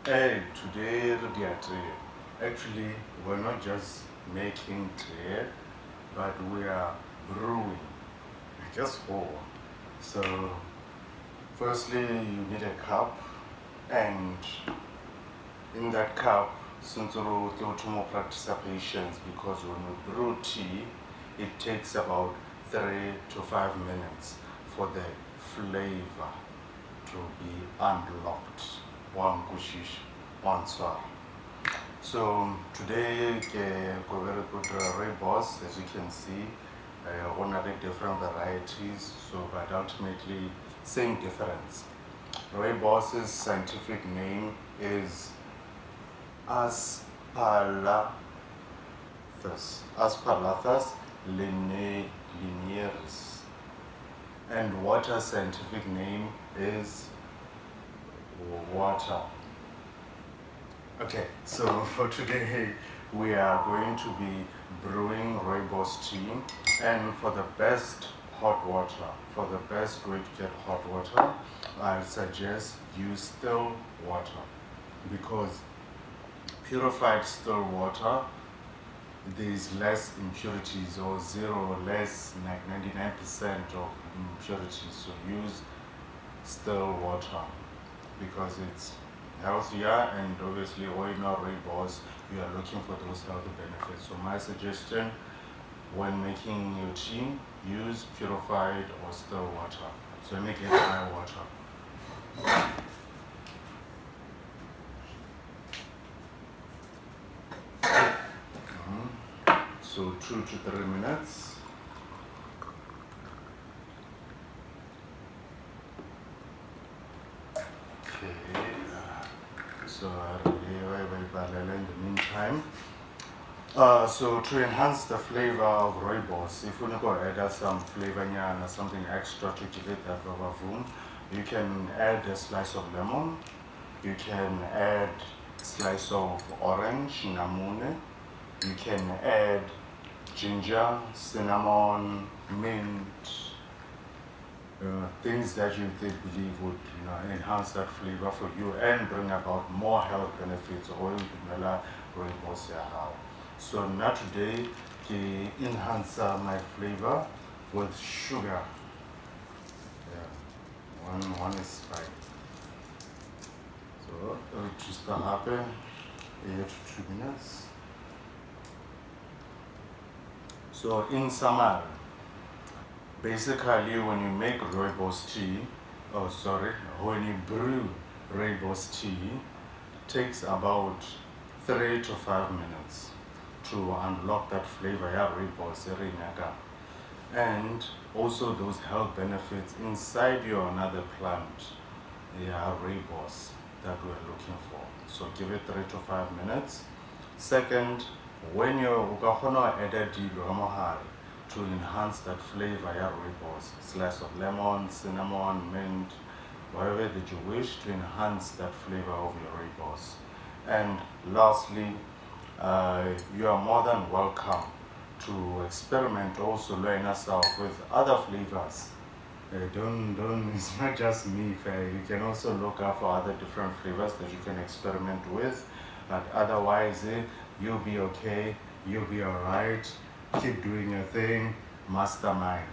Hey, today we are tea. Actually, we're not just making tea, but we are brewing. Just four. So, firstly, you need a cup, and in that cup, since you do more practice patience, because when we brew tea, it takes about 3 to 5 minutes for the flavor to be unlocked. One kushish, one swar. So today we're very good Rooibos, as you can see, one of the different varieties. So, but ultimately, same difference. Rooibos's scientific name is Aspalathus, Aspalathus linearis, and water's scientific name is water. Okay, so for today we are going to be brewing Rooibos tea, and for the best hot water, for the best way to get hot water, I suggest use still water, because purified still water, there's less impurities, or zero or less, like 99% of impurities. So use still water because it's healthier, and obviously oil or Rooibos, you are looking for those healthy benefits. So my suggestion when making your tea, use purified or still water. So make it dry water. So 2 to 3 minutes. Okay. So in the meantime. So to enhance the flavor of Rooibos, if you want to add some flavor or something extra to give it that vavoom, you can add a slice of lemon, you can add a slice of orange, namune, you can add ginger, cinnamon, mint, things that you believe would enhance that flavor for you and bring about more health benefits. Oil Rooibos ya hao. So now today, I enhance my flavor with sugar. Yeah, one is fine. So just happen 8 to 2 minutes. So in summary, basically when you make Rooibos tea, when you brew Rooibos tea, takes about 3 to 5 minutes to unlock that flavor, Rooibos, and also those health benefits inside your another plant, Rooibos, that we're looking for. So give it 3 to 5 minutes. Second, when you're added to enhance that flavor, Rooibos, slice of lemon, cinnamon, mint, whatever that you wish to enhance that flavor of your Rooibos. And lastly, you are more than welcome to experiment, also learn yourself with other flavors. It's not just me. You can also look out for other different flavors that you can experiment with. But otherwise, you'll be okay, you'll be alright. Keep doing your thing, mastermind.